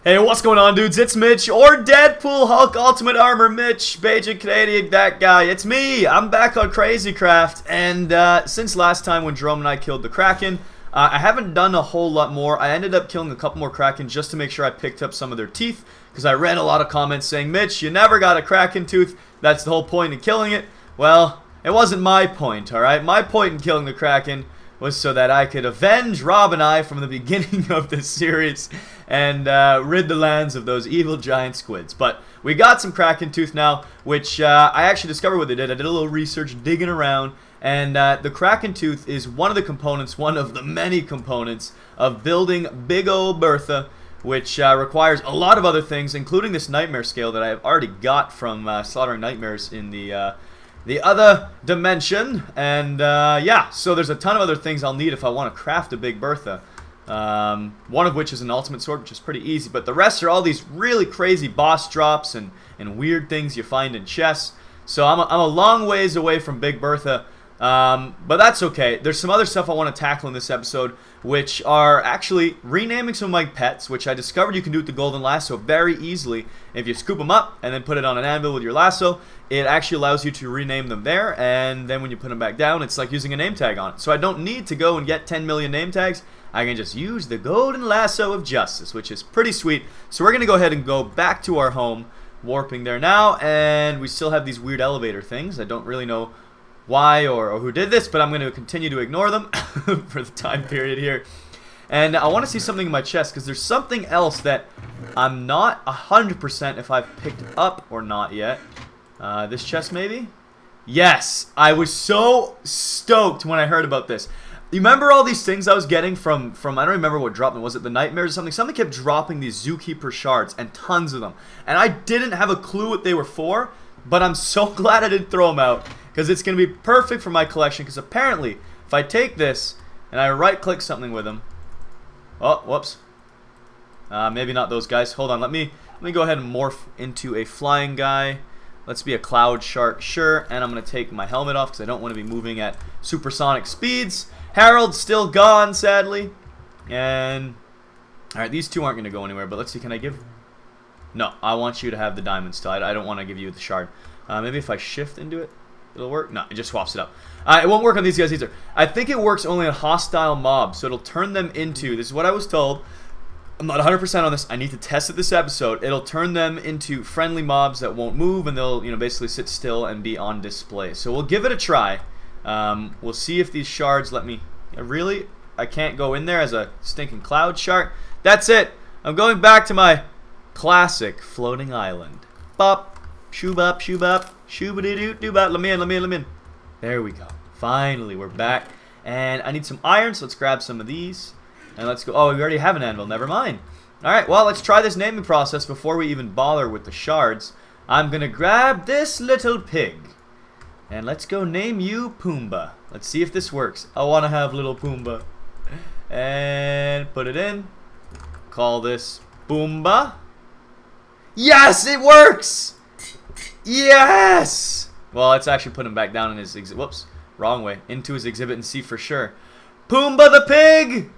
Hey, what's going on, dudes? It's Mitch, or Deadpool, Hulk, Ultimate Armor, Mitch, Bajan Canadian, that guy. It's me. I'm back on TheAtlanticCraft, and since last time when Jerome and I killed the Kraken, I haven't done a whole lot more. I ended up killing a couple more Kraken just to make sure I picked up some of their teeth, because I read a lot of comments saying, Mitch, you never got a Kraken Tooth. That's the whole point in killing it. Well, it wasn't my point, alright? My point in killing the Kraken was so that I could avenge Rob and I from the beginning of this series and rid the lands of those evil giant squids. But we got some Kraken Tooth now, which I actually discovered what they did. I did a little research digging around, and the Kraken Tooth is one of the components, one of the many components of building Big Ol' Bertha, which requires a lot of other things, including this nightmare scale that I have already got from slaughtering nightmares in the other dimension. And yeah, so there's a ton of other things I'll need if I want to craft a Big Bertha. One of which is an ultimate sword, which is pretty easy, but the rest are all these really crazy boss drops and weird things you find in chests. So I'm a long ways away from Big Bertha, but that's okay. There's some other stuff I want to tackle in this episode, which are actually renaming some of my pets, which I discovered you can do with the golden lasso very easily. If you scoop them up and then put it on an anvil with your lasso, it actually allows you to rename them there, and then when you put them back down, it's like using a name tag on it. So I don't need to go and get 10 million name tags. I can just use the golden lasso of justice, which is pretty sweet. So we're going to go ahead and go back to our home, warping there now, and we still have these weird elevator things. I don't really know why or who did this, but I'm going to continue to ignore them for the time period here. And I want to see something in my chest, because there's something else that I'm not 100% if I've picked up or not yet. This chest maybe? Yes! I was so stoked when I heard about this. You remember all these things I was getting from I don't remember what dropped them. Was it the nightmares or something? Something kept dropping these ZOOKEEPER shards, and tons of them. And I didn't have a clue what they were for, but I'm so glad I didn't throw them out, because it's going to be perfect for my collection, because apparently, if I take this and I right-click something with them... Oh, whoops. Maybe not those guys. Hold on, let me go ahead and morph into a flying guy. Let's be a cloud shark, sure. And I'm going to take my helmet off, because I don't want to be moving at supersonic speeds. Harold's still gone, sadly. And... Alright, these two aren't going to go anywhere, but let's see, can I give... No, I want you to have the diamond still. I don't want to give you the shard. Maybe if I shift into it, it'll work? No, it just swaps it up. It won't work on these guys either. I think it works only on hostile mobs, so it'll turn them into... This is what I was told. I'm not 100% on this. I need to test it this episode. It'll turn them into friendly mobs that won't move, and they'll, basically sit still and be on display. So we'll give it a try. We'll see if these shards let me... Really? I can't go in there as a stinking cloud shark? That's it! I'm going back to my classic floating island. Bop, shoo-bop, shoo-bop, shoo-ba-doo-doo-doo-bop. Let me in. There we go. Finally, we're back. And I need some iron, so let's grab some of these. And let's go... Oh, we already have an anvil. Never mind. Alright, well, let's try this naming process before we even bother with the shards. I'm gonna grab this little pig. And let's go name you Pumbaa. Let's see if this works. I want to have little Pumbaa. And put it in. Call this Pumbaa. Yes, it works! Yes! Well, let's actually put him back down in his exhibit. Whoops, wrong way. Into his exhibit and see for sure. Pumbaa the pig!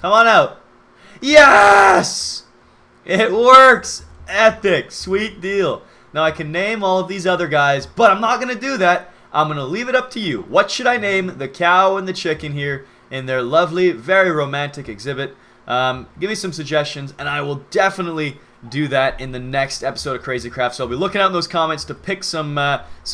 Come on out. Yes! It works! Epic. Sweet deal. Now I can name all of these other guys, but I'm not going to do that. I'm going to leave it up to you. What should I name the cow and the chicken here in their lovely, very romantic exhibit? Give me some suggestions, and I will definitely do that in the next episode of TheAtlanticCraft. So I'll be looking out in those comments to pick some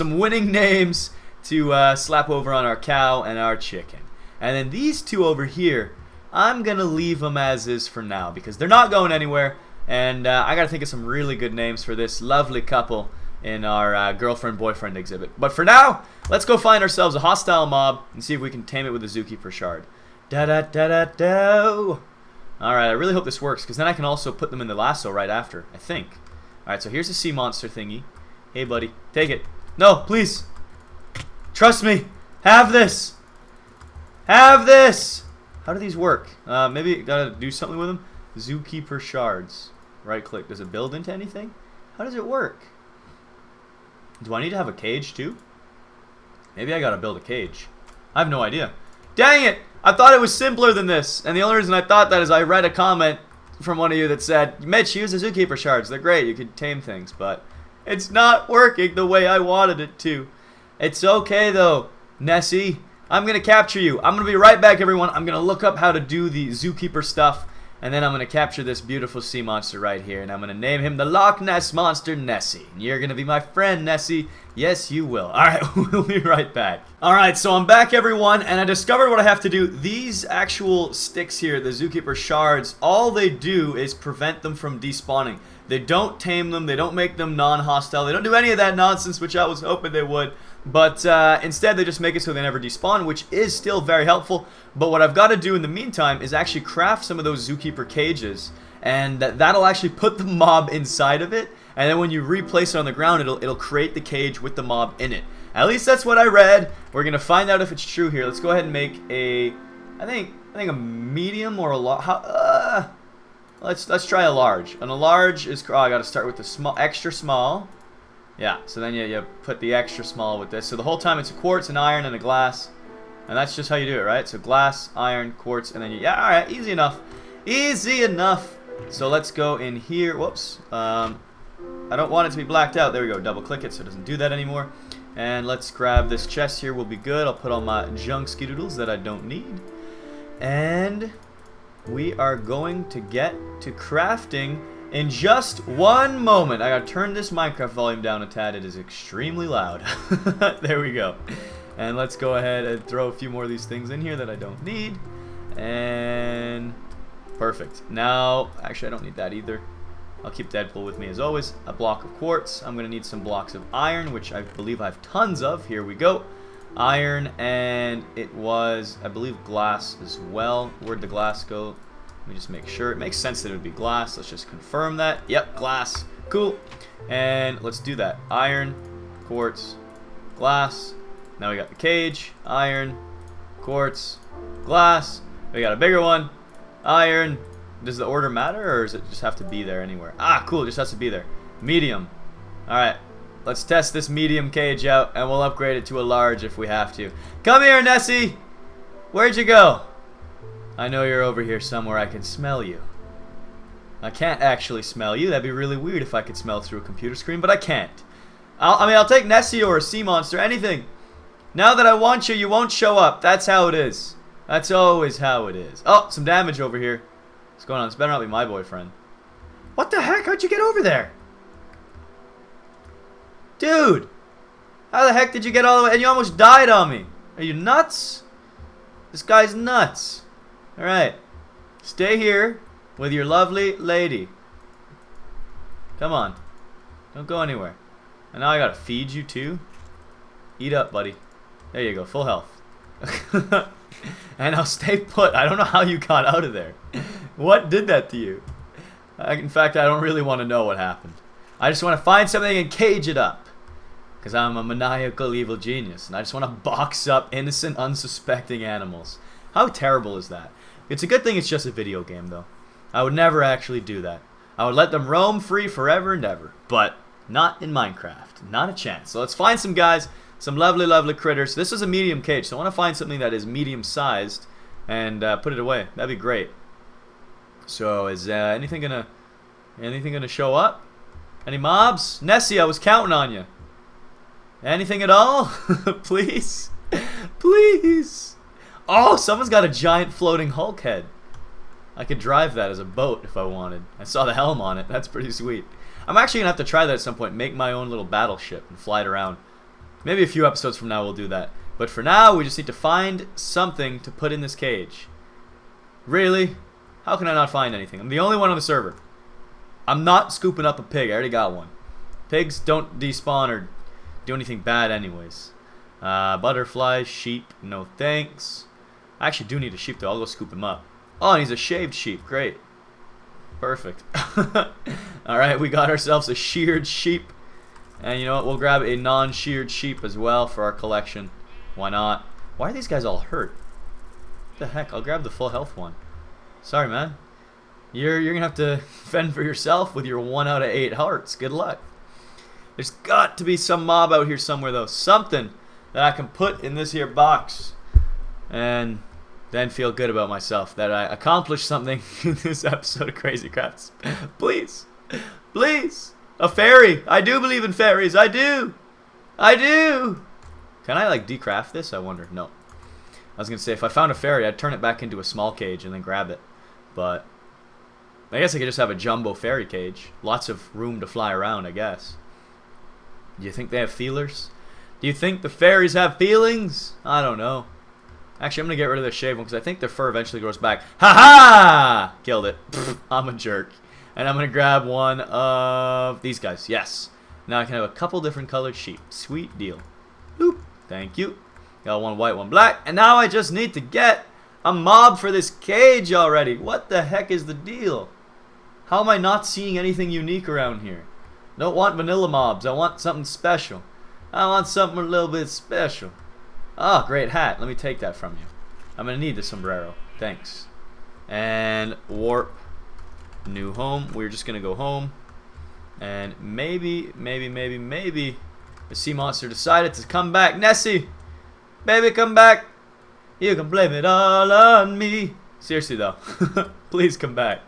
winning names to slap over on our cow and our chicken. And then these two over here, I'm going to leave them as is for now, because they're not going anywhere. And I got to think of some really good names for this lovely couple in our girlfriend-boyfriend exhibit. But for now, let's go find ourselves a hostile mob and see if we can tame it with a ZOOKEEPER shard. Da-da-da-da-do! Alright, I really hope this works, because then I can also put them in the lasso right after, I think. Alright, so here's the sea monster thingy. Hey, buddy, take it. No, please! Trust me! Have this! Have this! How do these work? Maybe gotta do something with them? ZOOKEEPER shards. Right click. Does it build into anything? How does it work? Do I need to have a cage too? Maybe I gotta build a cage. I have no idea. Dang it! I thought it was simpler than this. And the only reason I thought that is I read a comment from one of you that said, Mitch, use the Zookeeper Shards. They're great. You can tame things, but it's not working the way I wanted it to. It's okay, though, Nessie. I'm going to capture you. I'm going to be right back, everyone. I'm going to look up how to do the Zookeeper stuff, and then I'm going to capture this beautiful sea monster right here, and I'm going to name him the Loch Ness Monster Nessie. And you're going to be my friend, Nessie. Yes, you will. Alright, we'll be right back. Alright, so I'm back, everyone, and I discovered what I have to do. These actual sticks here, the Zookeeper Shards, all they do is prevent them from despawning. They don't tame them, they don't make them non-hostile, they don't do any of that nonsense, which I was hoping they would. But instead, they just make it so they never despawn, which is still very helpful. But what I've got to do in the meantime is actually craft some of those Zookeeper cages, and that'll actually put the mob inside of it. And then when you replace it on the ground, it'll create the cage with the mob in it. At least that's what I read. We're gonna find out if it's true here. Let's go ahead and make a, I think a medium or a large. Let's try a large. And a large is, oh, I got to start with the small, extra small. Yeah, so then you put the extra small with this. So the whole time it's a quartz, an iron, and a glass. And that's just how you do it, right? So glass, iron, quartz, and then you, yeah, alright, easy enough. Easy enough. So let's go in here. Whoops. I don't want it to be blacked out. There we go. Double click it so it doesn't do that anymore. And let's grab this chest here. We'll be good. I'll put all my junk skidoodles that I don't need. And we are going to get to crafting in just one moment. I gotta turn this Minecraft volume down a tad. It is extremely loud. There we go. And let's go ahead and throw a few more of these things in here that I don't need. And perfect. Now, actually I don't need that either. I'll keep Deadpool with me as always. A block of quartz. I'm gonna need some blocks of iron, which I believe I have tons of. Here we go. Iron, and it was, I believe, glass as well. Where'd the glass go? Let me just make sure. It makes sense that it would be glass. Let's just confirm that. Yep, glass. Cool. And let's do that. Iron, quartz, glass. Now we got the cage. Iron, quartz, glass. We got a bigger one. Iron. Does the order matter, or does it just have to be there anywhere? Ah, cool. It just has to be there. Medium. Alright. Let's test this medium cage out, and we'll upgrade it to a large if we have to. Come here, Nessie! Where'd you go? I know you're over here somewhere. I can smell you. I can't actually smell you. That'd be really weird if I could smell through a computer screen, but I can't. I'll take Nessie or a sea monster, anything. Now that I want you, you won't show up. That's how it is. That's always how it is. Oh, some damage over here. What's going on? This better not be my boyfriend. What the heck? How'd you get over there? Dude! How the heck did you get all the way? And you almost died on me. Are you nuts? This guy's nuts. Alright. Stay here with your lovely lady. Come on. Don't go anywhere. And now I gotta feed you too. Eat up, buddy. There you go. Full health. And I'll stay put. I don't know how you got out of there. What did that to you? In fact, I don't really want to know what happened. I just want to find something and cage it up. Because I'm a maniacal evil genius. And I just want to box up innocent, unsuspecting animals. How terrible is that? It's a good thing it's just a video game, though. I would never actually do that. I would let them roam free forever and ever. But not in Minecraft. Not a chance. So let's find some guys, some lovely, lovely critters. This is a medium cage, so I want to find something that is medium-sized and put it away. That'd be great. So is anything gonna show up? Any mobs? Nessie, I was counting on you. Anything at all? Please? Please? Oh, someone's got a giant floating Hulk head. I could drive that as a boat if I wanted. I saw the helm on it. That's pretty sweet. I'm actually going to have to try that at some point. Make my own little battleship and fly it around. Maybe a few episodes from now we'll do that. But for now, we just need to find something to put in this cage. Really? How can I not find anything? I'm the only one on the server. I'm not scooping up a pig. I already got one. Pigs don't despawn or do anything bad anyways. Butterflies, sheep, no thanks. I actually do need a sheep though. I'll go scoop him up. Oh, and he's a shaved sheep. Great. Perfect. Alright, we got ourselves a sheared sheep. And you know what? We'll grab a non-sheared sheep as well for our collection. Why not? Why are these guys all hurt? What the heck? I'll grab the full health one. Sorry, man. You're going to have to fend for yourself with your 1 out of 8 hearts. Good luck. There's got to be some mob out here somewhere, though. Something that I can put in this here box. And then feel good about myself that I accomplished something in this episode of Crazy Crafts. Please. Please. A fairy. I do believe in fairies. I do. I do. Can I, like, decraft this? I wonder. No. I was going to say, if I found a fairy, I'd turn it back into a small cage and then grab it. But I guess I could just have a jumbo fairy cage. Lots of room to fly around, I guess. Do you think they have feelers? Do you think the fairies have feelings? I don't know. Actually, I'm going to get rid of the shaved one because I think their fur eventually grows back. Ha-ha! Killed it. I'm a jerk. And I'm going to grab one of these guys. Yes. Now I can have a couple different colored sheep. Sweet deal. Boop. Thank you. Got one white, one black. And now I just need to get a mob for this cage already. What the heck is the deal? How am I not seeing anything unique around here? Don't want vanilla mobs. I want something special. I want something a little bit special. Oh, great hat. Let me take that from you. I'm going to need the sombrero. Thanks. And warp. New home. We're just going to go home. And maybe the sea monster decided to come back. Nessie! Baby, come back! You can blame it all on me. Seriously, though. Please come back.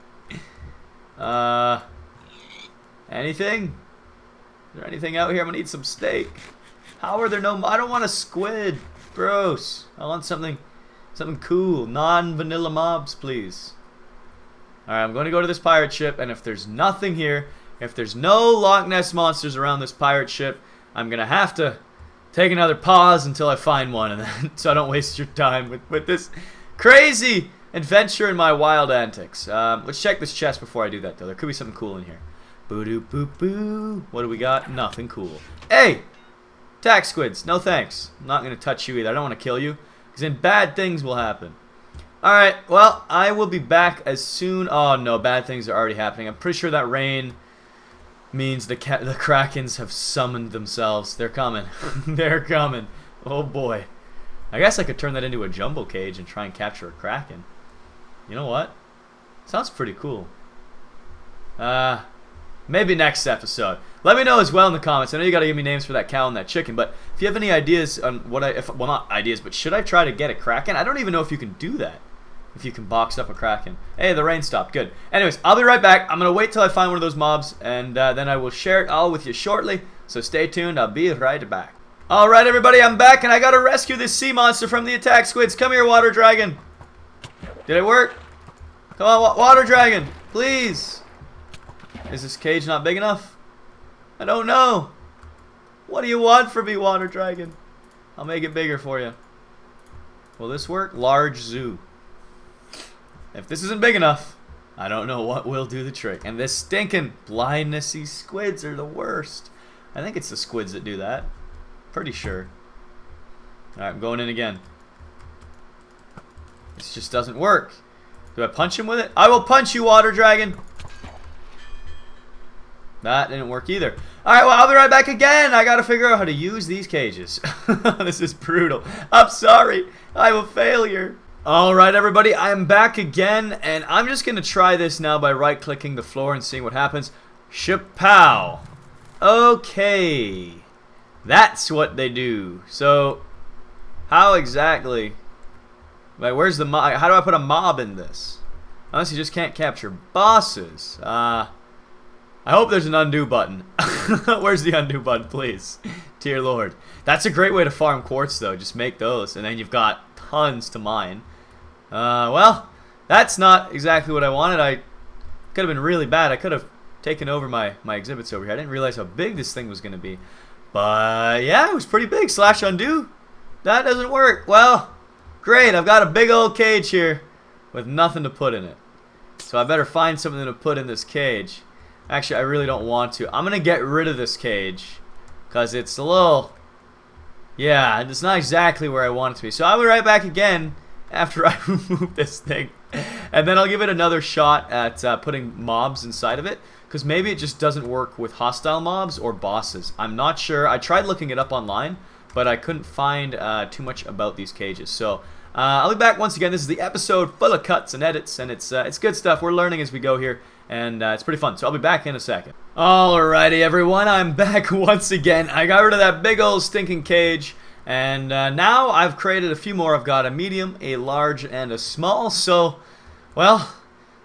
Anything? Is there anything out here? I'm going to eat some steak. How are there no... I don't want a squid. Gross. I want something cool. Non-vanilla mobs, please. Alright, I'm going to go to this pirate ship, and if there's nothing here, if there's no Loch Ness monsters around this pirate ship, I'm going to have to take another pause until I find one, and then, so I don't waste your time with this crazy adventure in my wild antics. Let's check this chest before I do that, though. There could be something cool in here. Boo-doo-boo-boo. What do we got? Nothing cool. Hey! Attack squids. No thanks. I'm not going to touch you either. I don't want to kill you, because then bad things will happen. Alright, well, I will be back as soon... Oh, no, bad things are already happening. I'm pretty sure that rain means the Krakens have summoned themselves. They're coming. They're coming. Oh, boy. I guess I could turn that into a jumbo cage and try and capture a Kraken. You know what? Sounds pretty cool. Maybe next episode. Let me know as well in the comments. I know you got to give me names for that cow and that chicken, but if you have any ideas on what well, not ideas, but should I try to get a Kraken? I don't even know if you can do that. If you can box up a Kraken. Hey, the rain stopped. Good. Anyways, I'll be right back. I'm going to wait till I find one of those mobs, and then I will share it all with you shortly. So stay tuned. I'll be right back. Alright, everybody, I'm back, and I got to rescue this sea monster from the attack squids. Come here, water dragon. Did it work? Come on, water dragon. Please. Is this cage not big enough? I don't know. What do you want from me, water dragon? I'll make it bigger for you. Will this work? Large zoo. If this isn't big enough, I don't know what will do the trick. And this stinking blindnessy squids are the worst. I think it's the squids that do that. Pretty sure. Alright, I'm going in again. This just doesn't work. Do I punch him with it? I will punch you, water dragon. That didn't work either. Alright, well, I'll be right back again. I gotta figure out how to use these cages. This is brutal. I'm sorry. I'm a failure. Alright, everybody. I am back again, and I'm just gonna try this now by right-clicking the floor and seeing what happens. Shapow. Okay. That's what they do. So, how exactly... Like, where's the mob? How do I put a mob in this? Unless you just can't capture bosses. I hope there's an undo button. Where's the undo button, please? Dear Lord. That's a great way to farm quartz, though. Just make those, and then you've got tons to mine. Well, that's not exactly what I wanted. I could have been really bad. I could have taken over my exhibits over here. I didn't realize how big this thing was going to be. But, yeah, it was pretty big. Slash undo. That doesn't work. Well, great. I've got a big old cage here with nothing to put in it. So I better find something to put in this cage. Actually, I really don't want to. I'm going to get rid of this cage because it's a little... Yeah, it's not exactly where I want it to be. So I'll be right back again after I remove this thing. And then I'll give it another shot at putting mobs inside of it. Because maybe it just doesn't work with hostile mobs or bosses. I'm not sure. I tried looking it up online, but I couldn't find too much about these cages. So I'll be back once again. This is the episode full of cuts and edits, and it's good stuff. We're learning as we go here, and it's pretty fun. So I'll be back in a second. Alrighty, everyone. I'm back once again. I got rid of that big old stinking cage. And now I've created a few more. I've got a medium, a large, and a small. So, well,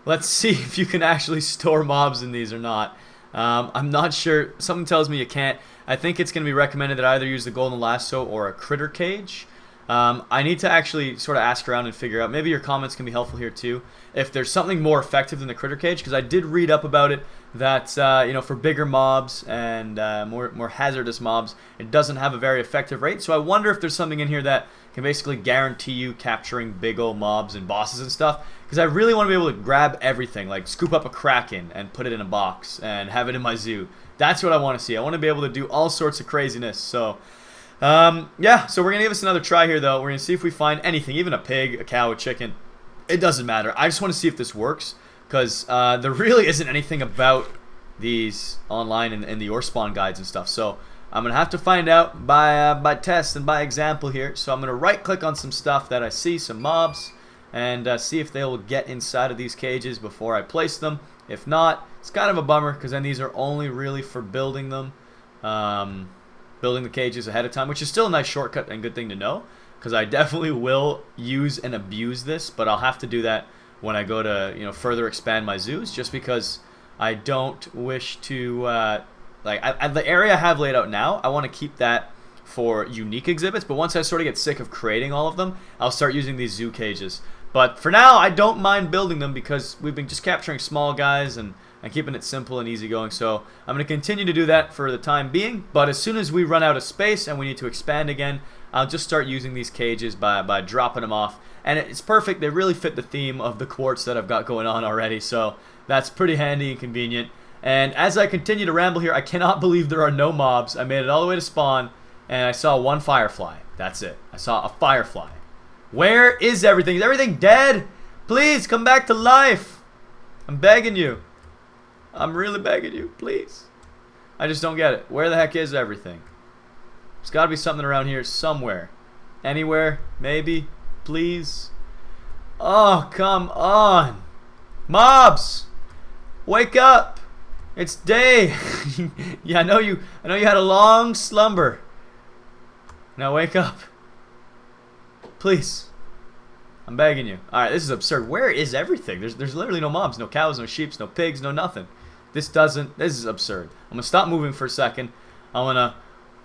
let's see if you can actually store mobs in these or not. I'm not sure. Something tells me you can't. I think it's going to be recommended that I either use the golden lasso or a critter cage. I need to actually sort of ask around and figure out. Maybe your comments can be helpful here too. If there's something more effective than the critter cage, because I did read up about it that you know, for bigger mobs and more hazardous mobs, it doesn't have a very effective rate. So I wonder if there's something in here that can basically guarantee you capturing big old mobs and bosses and stuff. Because I really want to be able to grab everything, like scoop up a Kraken and put it in a box and have it in my zoo. That's what I want to see. I want to be able to do all sorts of craziness. So. Yeah, so we're going to give this another try here, though. We're going to see if we find anything, even a pig, a cow, a chicken. It doesn't matter. I just want to see if this works, because there really isn't anything about these online in the ore spawn guides and stuff. So I'm going to have to find out by test and by example here. So I'm going to right-click on some stuff that I see, some mobs, and see if they will get inside of these cages before I place them. If not, it's kind of a bummer, because then these are only really for building them. Building the cages ahead of time, which is still a nice shortcut and good thing to know, because I definitely will use and abuse this, but I'll have to do that when I go to, you know, further expand my zoos, just because I don't wish to the area I have laid out now, I want to keep that for unique exhibits, but once I sort of get sick of creating all of them, I'll start using these zoo cages. But for now, I don't mind building them, because we've been just capturing small guys and keeping it simple and easygoing. So I'm going to continue to do that for the time being. But as soon as we run out of space and we need to expand again, I'll just start using these cages by dropping them off. And it's perfect. They really fit the theme of the quartz that I've got going on already. So that's pretty handy and convenient. And as I continue to ramble here, I cannot believe there are no mobs. I made it all the way to spawn, and I saw one firefly. That's it. I saw a firefly. Where is everything? Is everything dead? Please come back to life. I'm begging you. I'm really begging you, please. I just don't get it. Where the heck is everything? There's got to be something around here somewhere. Anywhere, maybe, please. Oh, come on. Mobs, wake up. It's day. Yeah, I know you had a long slumber. Now wake up. Please. I'm begging you. Alright, this is absurd. Where is everything? There's literally no mobs, no cows, no sheep, no pigs, no nothing. This is absurd. I'm going to stop moving for a second. I'm going to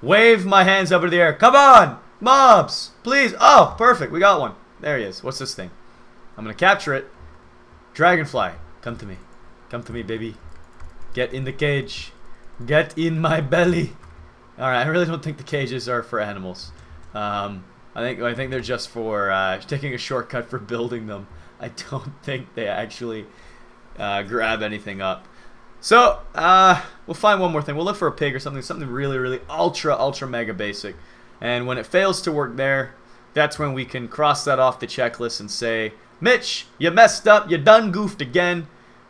wave my hands up into the air. Come on! Mobs! Please! Oh, perfect. We got one. There he is. What's this thing? I'm going to capture it. Dragonfly. Come to me. Come to me, baby. Get in the cage. Get in my belly. Alright, I really don't think the cages are for animals. I think they're just for taking a shortcut for building them. I don't think they actually grab anything up. So we'll find one more thing. We'll look for a pig or something really, really ultra mega basic. And when it fails to work there, that's when we can cross that off the checklist and say, Mitch, you messed up. You done goofed again.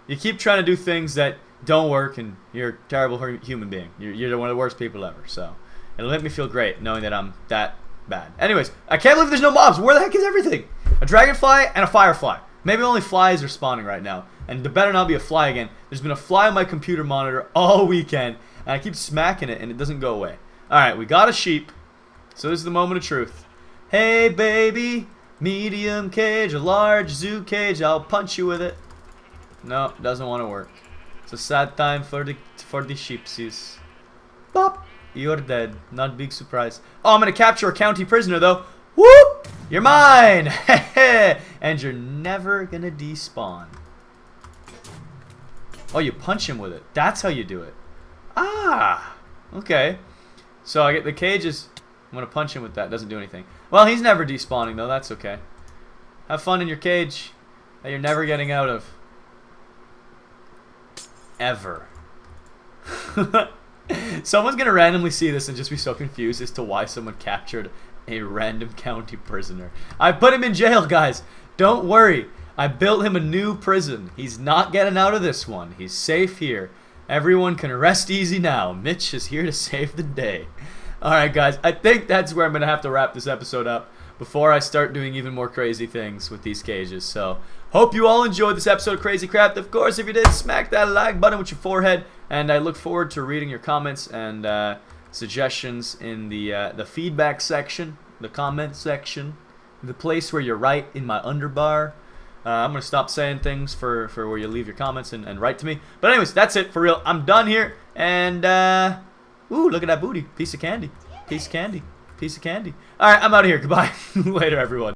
You keep trying to do things that don't work, and you're a terrible human being. You're one of the worst people ever. So it'll make me feel great knowing that I'm that bad. Anyways, I can't believe there's no mobs. Where the heck is everything? A dragonfly and a firefly. Maybe only flies are spawning right now. And there better not be a fly again. There's been a fly on my computer monitor all weekend, and I keep smacking it, and it doesn't go away. Alright, we got a sheep. So this is the moment of truth. Hey, baby. Medium cage, a large zoo cage. I'll punch you with it. No, doesn't want to work. It's a sad time for the sheepsies. Bop. You're dead. Not big surprise. Oh, I'm going to capture a county prisoner, though. Whoop! You're mine! And you're never going to despawn. Oh, you punch him with it. That's how you do it. Ah! Okay. So I get the cages. I'm going to punch him with that. Doesn't do anything. Well, he's never despawning, though. That's okay. Have fun in your cage that you're never getting out of. Ever. Someone's going to randomly see this and just be so confused as to why someone captured a random county prisoner. I put him in jail, guys. Don't worry. I built him a new prison. He's not getting out of this one. He's safe here. Everyone can rest easy now. Mitch is here to save the day. Alright, guys. I think that's where I'm going to have to wrap this episode up before I start doing even more crazy things with these cages. So, hope you all enjoyed this episode of Crazy Craft. Of course, if you did, smack that like button with your forehead. And I look forward to reading your comments and suggestions in the feedback section, the comment section, the place where you write in my underbar. I'm going to stop saying things for where you leave your comments and write to me. But anyways, that's it for real. I'm done here. And, ooh, look at that booty. Piece of candy. Piece of candy. Piece of candy. All right, I'm out of here. Goodbye. Later, everyone.